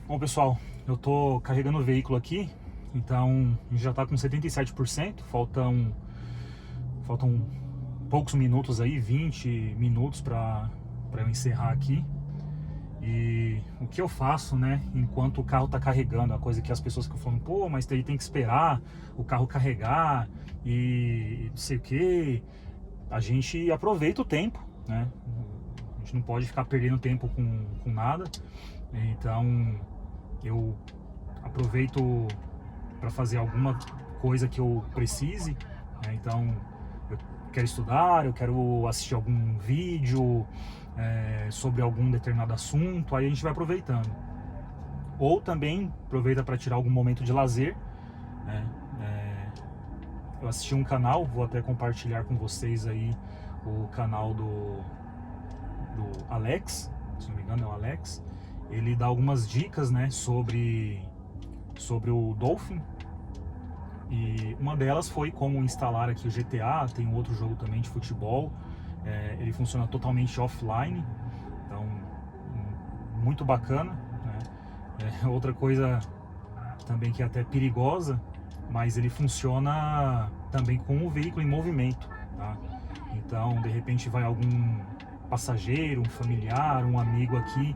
Bom, pessoal, eu tô carregando o veículo aqui, então a gente já tá com 77%, faltam poucos minutos aí, 20 minutos para eu encerrar aqui. E o que eu faço, né, enquanto o carro tá carregando, a coisa que as pessoas ficam falando, pô, mas aí tem que esperar o carro carregar e não sei o que, a gente aproveita o tempo, né, a gente não pode ficar perdendo tempo com nada, então eu aproveito para fazer alguma coisa que eu precise, né? Então eu quero estudar, eu quero assistir algum vídeo sobre algum determinado assunto, aí a gente vai aproveitando. Ou também aproveita para tirar algum momento de lazer, né? Eu assisti um canal, vou até compartilhar com vocês aí o canal do Alex, se não me engano é o Alex. Ele dá algumas dicas, né, sobre o Dolphin, e uma delas foi como instalar aqui o GTA. Tem um outro jogo também de futebol, ele funciona totalmente offline, então muito bacana, né? Outra coisa também que é até perigosa, mas ele funciona também com o veículo em movimento, tá? Então de repente vai algum passageiro, um familiar, um amigo aqui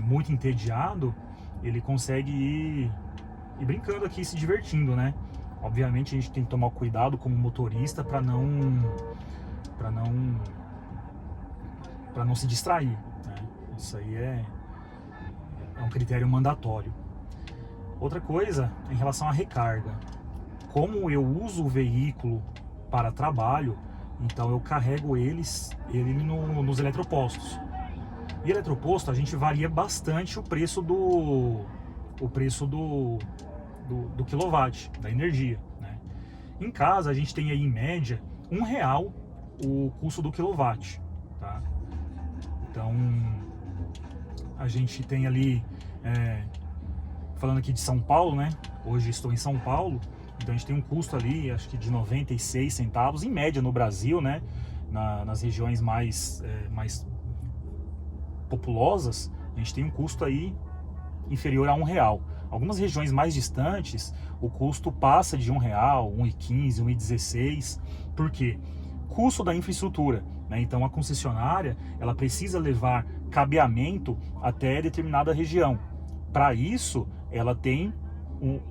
muito entediado, ele consegue ir brincando aqui, se divertindo, né? Obviamente a gente tem que tomar cuidado como motorista para não se distrair, né? Isso aí é um critério mandatório. Outra coisa em relação à recarga, como eu uso o veículo para trabalho, então eu carrego ele nos eletropostos. E eletroposto a gente varia bastante o preço do quilowatt, da energia, né? Em casa a gente tem aí em média R$1 o custo do quilowatt, tá? Então a gente tem ali, falando aqui de São Paulo, né? Hoje estou em São Paulo, então a gente tem um custo ali, acho que de 96 centavos em média no Brasil, né? Nas regiões mais populosas, a gente tem um custo aí inferior a R$1. Algumas regiões mais distantes, o custo passa de R$1, R$1,15, R$1,16. Por quê? Custo da infraestrutura, né? Então a concessionária, ela precisa levar cabeamento até determinada região. Para isso, ela tem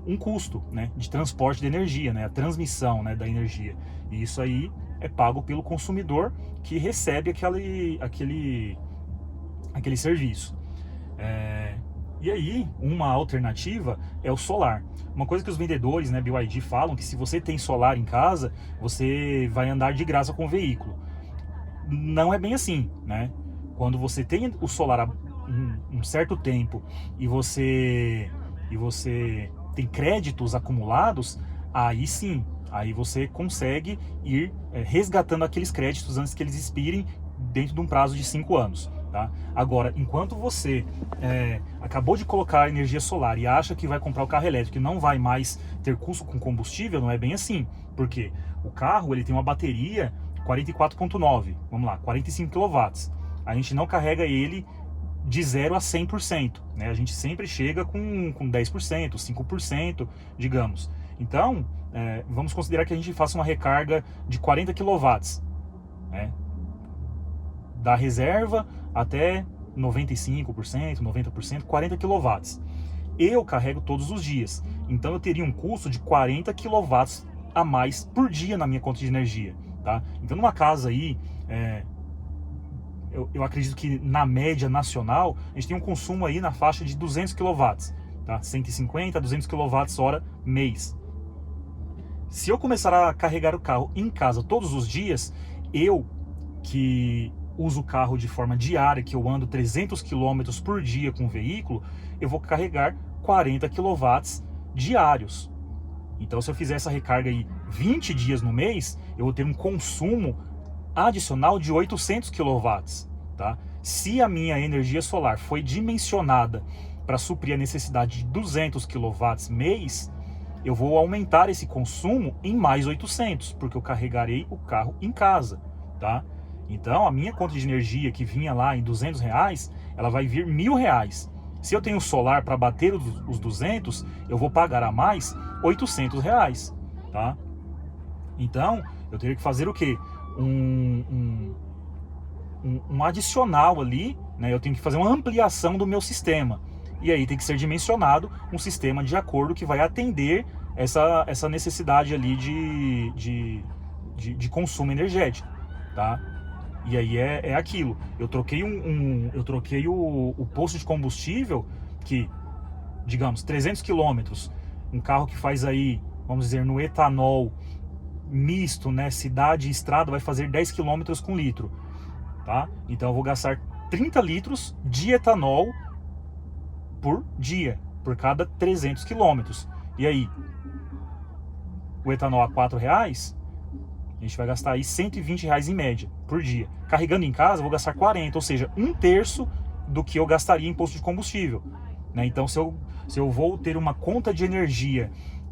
um custo, né, de transporte de energia, né, a transmissão, né, da energia. E isso aí é pago pelo consumidor que recebe aquele serviço. E aí, uma alternativa é o solar. Uma coisa que os vendedores, né, BYD, falam, que se você tem solar em casa, você vai andar de graça com o veículo. Não é bem assim, né? Quando você tem o solar há um certo tempo e você tem créditos acumulados, aí sim, aí você consegue ir resgatando aqueles créditos antes que eles expirem dentro de um prazo de 5 anos. Tá? Agora, enquanto você acabou de colocar energia solar e acha que vai comprar o carro elétrico e não vai mais ter custo com combustível, não é bem assim. Porque o carro, ele tem uma bateria 44.9, vamos lá, 45 kW. A gente não carrega ele de 0 a 100%, né? A gente sempre chega com 10%, 5%, digamos. Então, vamos considerar que a gente faça uma recarga de 40 kW, né? Da reserva até 95%, 90%, 40 kW. Eu carrego todos os dias, então eu teria um custo de 40 kW a mais por dia na minha conta de energia, tá? Então numa casa aí, eu acredito que na média nacional, a gente tem um consumo aí na faixa de 200 kW, tá? 150 a 200 kWh mês. Se eu começar a carregar o carro em casa todos os dias, eu que uso o carro de forma diária, que eu ando 300 km por dia com o veículo, eu vou carregar 40 kW diários. Então, se eu fizer essa recarga aí 20 dias no mês, eu vou ter um consumo adicional de 800 kW, tá? Se a minha energia solar foi dimensionada para suprir a necessidade de 200 kW mês, eu vou aumentar esse consumo em mais 800, porque eu carregarei o carro em casa, tá? Então, a minha conta de energia que vinha lá em R$200, ela vai vir R$1.000. Se eu tenho solar para bater os 200, eu vou pagar a mais R$ 800, tá? Então, eu teria que fazer o quê? Um adicional ali, né? Eu tenho que fazer uma ampliação do meu sistema. E aí tem que ser dimensionado um sistema de acordo que vai atender essa necessidade ali de consumo energético, tá? E aí é aquilo. Eu troquei o posto de combustível que, digamos, 300 quilômetros, um carro que faz aí, vamos dizer, no etanol misto, né, cidade e estrada, vai fazer 10 quilômetros com litro, tá? Então eu vou gastar 30 litros de etanol por dia, por cada 300 quilômetros. E aí, o etanol a R$ 4, a gente vai gastar aí R$ 120 em média por dia. Carregando em casa, eu vou gastar 40, ou seja, 1/3 do que eu gastaria em posto de combustível, né? Então, se eu vou ter uma conta de energia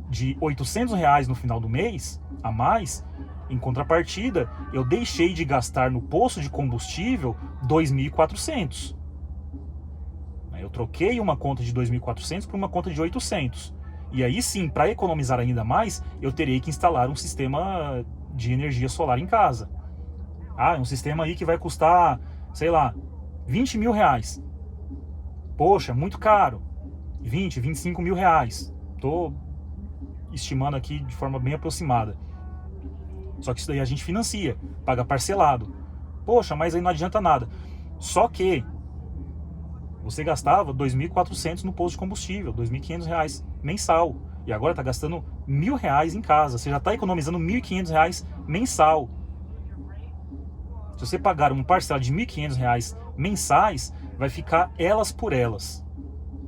de R$ 800 no final do mês, a mais, em contrapartida, eu deixei de gastar no posto de combustível 2.400. Eu troquei uma conta de 2.400 por uma conta de 800. E aí sim, para economizar ainda mais, eu terei que instalar um sistema de energia solar em casa. Ah, é um sistema aí que vai custar, sei lá, R$ 20.000. Poxa, muito caro. 20, R$ 25.000. Tô estimando aqui de forma bem aproximada. Só que isso daí a gente financia, paga parcelado. Poxa, mas aí não adianta nada. Só que você gastava 2.400 no posto de combustível, R$ 2.500 mensal. E agora está gastando R$ 1.000 em casa. Você já está economizando R$ 1.500 mensal. Se você pagar uma parcela de R$ 1.500 mensais, vai ficar elas por elas.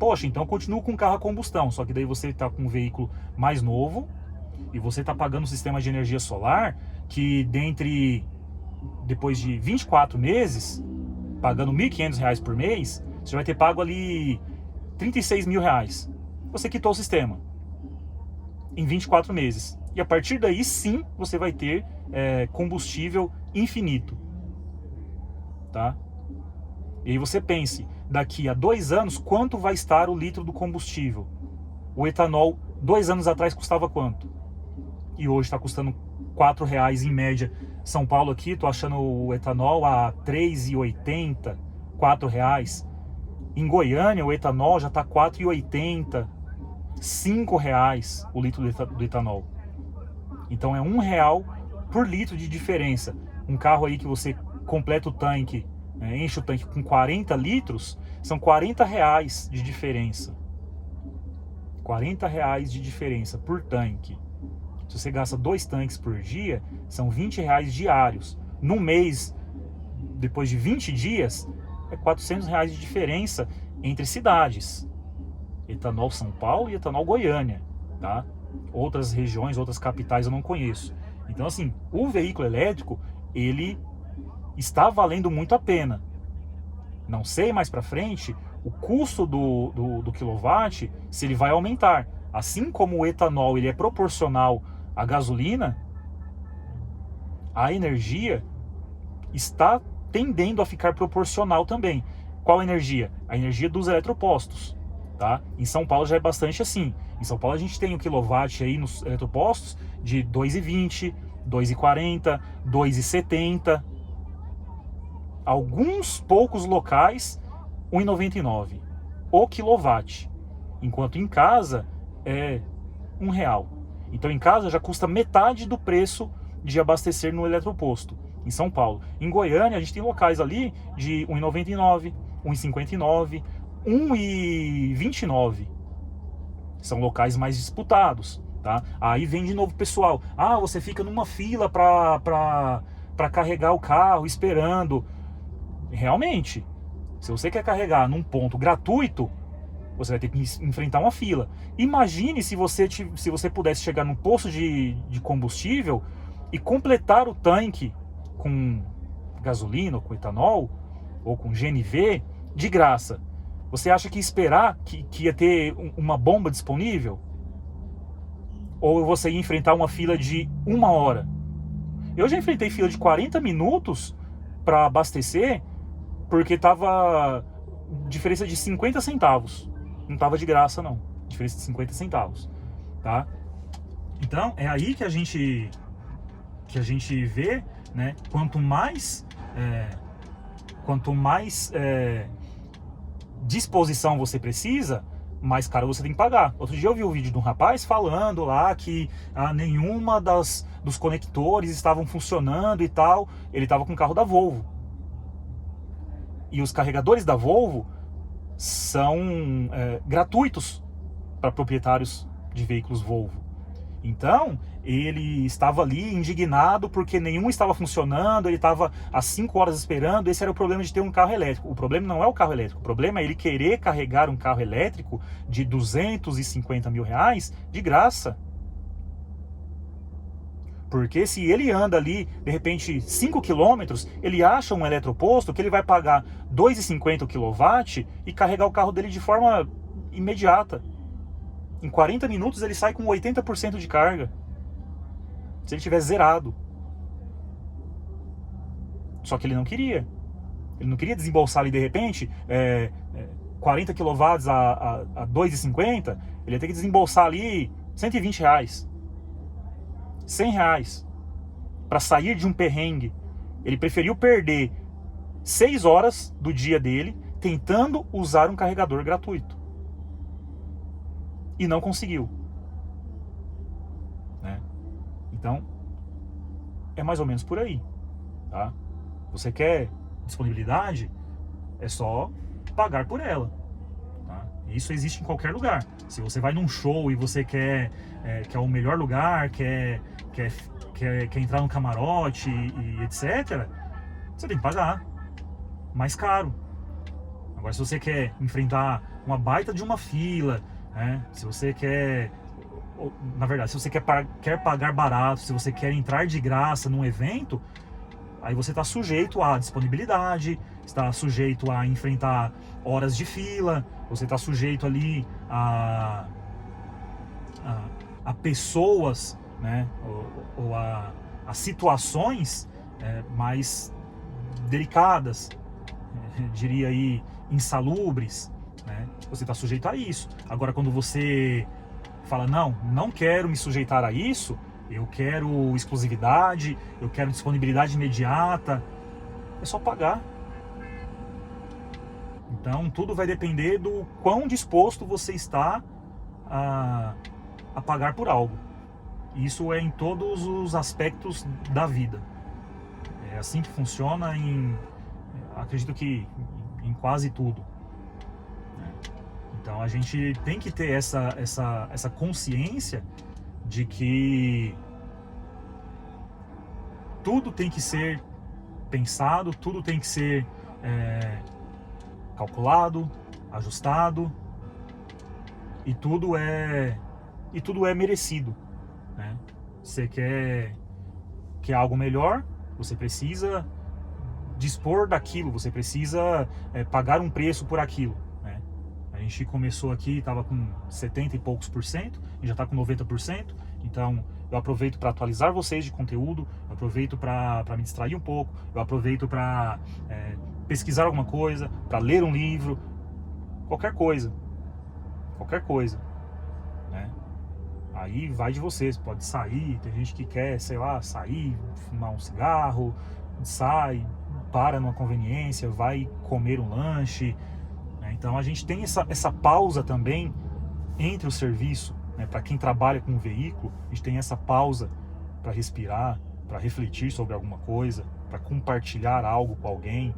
Poxa, então continua com carro a combustão. Só que daí você está com um veículo mais novo e você está pagando um sistema de energia solar que depois de 24 meses, pagando R$ 1.500 por mês, você vai ter pago ali R$ 36.000. Você quitou o sistema em 24 meses. E a partir daí, sim, você vai ter combustível infinito. Tá? E aí você pense, daqui a 2 anos, quanto vai estar o litro do combustível? O etanol, 2 anos atrás, custava quanto? E hoje está custando R$ 4 em média. São Paulo aqui, estou achando o etanol a R$ 3,80, R$ 4. Em Goiânia, o etanol já está R$ 4,80, R$ 5 o litro do etanol. Então é R$ 1 por litro de diferença. Um carro aí que você completa o tanque, enche o tanque com 40 litros, são R$ 40 de diferença. R$ 40 de diferença por tanque. Se você gasta 2 tanques por dia, são R$ 20 diários. No mês, depois de 20 dias, é R$ 400 de diferença entre cidades. Etanol São Paulo e etanol Goiânia, tá? Outras regiões, outras capitais eu não conheço. Então, assim, o veículo elétrico, ele está valendo muito a pena. Não sei mais para frente o custo do quilowatt, se ele vai aumentar. Assim como o etanol ele é proporcional à gasolina, a energia está tendendo a ficar proporcional também. Qual energia? A energia dos eletropostos. Tá? Em São Paulo já é bastante assim. Em São Paulo a gente tem um quilowatt aí nos eletropostos de 2,20, 2,40, 2,70. Alguns poucos locais, 1,99 o quilowatt. Enquanto em casa é R$ 1. Então em casa já custa metade do preço de abastecer no eletroposto, em São Paulo. Em Goiânia a gente tem locais ali de 1,99, 1,59, 1,29. São locais mais disputados, tá? Aí vem de novo pessoal. Ah, você fica numa fila para carregar o carro, esperando. Realmente, se você quer carregar num ponto gratuito, você vai ter que enfrentar uma fila. Imagine se você pudesse chegar num posto de combustível e completar o tanque com gasolina, ou com etanol, ou com GNV, de graça. Você acha que esperar que ia ter uma bomba disponível? Ou você ia enfrentar uma fila de 1 hora? Eu já enfrentei fila de 40 minutos para abastecer, porque diferença de 50 centavos. Não estava de graça, não. Diferença de 50 centavos, tá? Então, é aí que a gente vê, né? Quanto mais disposição você precisa, mais caro você tem que pagar. Outro dia eu vi um vídeo de um rapaz falando lá que nenhuma dos conectores estavam funcionando e tal. Ele estava com o carro da Volvo. E os carregadores da Volvo são gratuitos para proprietários de veículos Volvo. Então, ele estava ali indignado porque nenhum estava funcionando, ele estava há 5 horas esperando. Esse era o problema de ter um carro elétrico. O problema não é o carro elétrico, o problema é ele querer carregar um carro elétrico de 250 mil reais de graça. Porque se ele anda ali, de repente, 5 quilômetros, ele acha um eletroposto que ele vai pagar 2,50 o kW e carregar o carro dele de forma imediata. Em 40 minutos ele sai com 80% de carga. Se ele tiver zerado. Só que ele não queria. Ele não queria desembolsar ali de repente 40 kW a 2,50. Ele ia ter que desembolsar ali 120 reais. 100 reais. Para sair de um perrengue. Ele preferiu perder 6 horas do dia dele tentando usar um carregador gratuito. E não conseguiu, né? Então, é mais ou menos por aí, tá? Você quer disponibilidade? É só pagar por ela, tá? Isso existe em qualquer lugar. Se você vai num show e você quer o melhor lugar, quer entrar no camarote e etc., você tem que pagar mais caro. Agora, se você quer enfrentar uma baita de uma fila, se você quer, na verdade, se você quer pagar barato, se você quer entrar de graça num evento, aí você está sujeito à disponibilidade, está sujeito a enfrentar horas de fila, você está sujeito ali a pessoas, né, ou a situações mais delicadas, diria aí, insalubres, né? Você está sujeito a isso. Agora, quando você fala, não quero me sujeitar a isso, eu quero exclusividade, eu quero disponibilidade imediata, é só pagar. Então, tudo vai depender do quão disposto você está a pagar por algo. Isso é em todos os aspectos da vida. É assim que funciona acredito que em quase tudo. Então a gente tem que ter essa consciência de que tudo tem que ser pensado, tudo tem que ser calculado, ajustado, e tudo é merecido, né? Você quer algo melhor, você precisa dispor daquilo, você precisa pagar um preço por aquilo. A gente começou aqui, estava com 70 e poucos %, e já está com 90%. Então eu aproveito para atualizar vocês de conteúdo, eu aproveito para me distrair um pouco, eu aproveito para pesquisar alguma coisa, para ler um livro, qualquer coisa, né? Aí vai de vocês, pode sair, tem gente que quer, sei lá, sair, fumar um cigarro, sai, para numa conveniência, vai comer um lanche. Então a gente tem essa pausa também entre o serviço, né? Para quem trabalha com um veículo, a gente tem essa pausa para respirar, para refletir sobre alguma coisa, para compartilhar algo com alguém,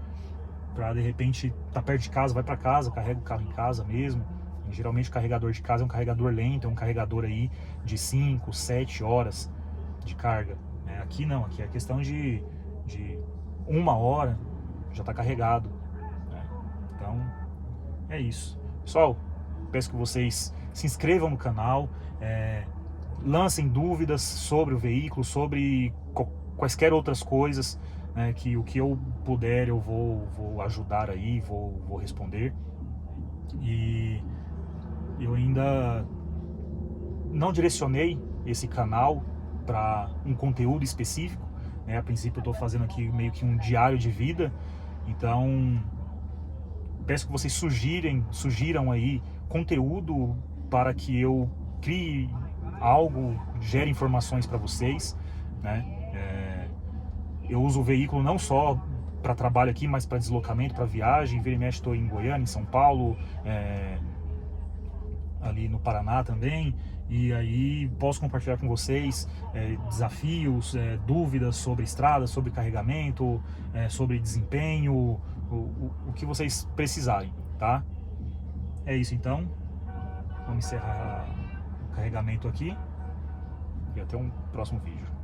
para de repente tá perto de casa, vai para casa, carrega o carro em casa mesmo. E, geralmente o carregador de casa é um carregador lento, é um carregador aí de 5, 7 horas de carga, né? Aqui não, aqui é questão de 1 hora já está carregado, né? Então é isso. Pessoal, peço que vocês se inscrevam no canal, lancem dúvidas sobre o veículo, sobre quaisquer outras coisas, né, que o que eu puder eu vou ajudar aí, vou responder. E eu ainda não direcionei esse canal para um conteúdo específico, né? A princípio eu estou fazendo aqui meio que um diário de vida, então Peço que vocês sugiram aí conteúdo para que eu crie algo, gere informações para vocês, né? Eu uso o veículo não só para trabalho aqui, mas para deslocamento, para viagem. Vira e mexe, estou em Goiânia, em São Paulo, ali no Paraná também, e aí posso compartilhar com vocês desafios, dúvidas sobre estrada, sobre carregamento, sobre desempenho, o que vocês precisarem, tá? É isso então, vamos encerrar o carregamento aqui e até um próximo vídeo.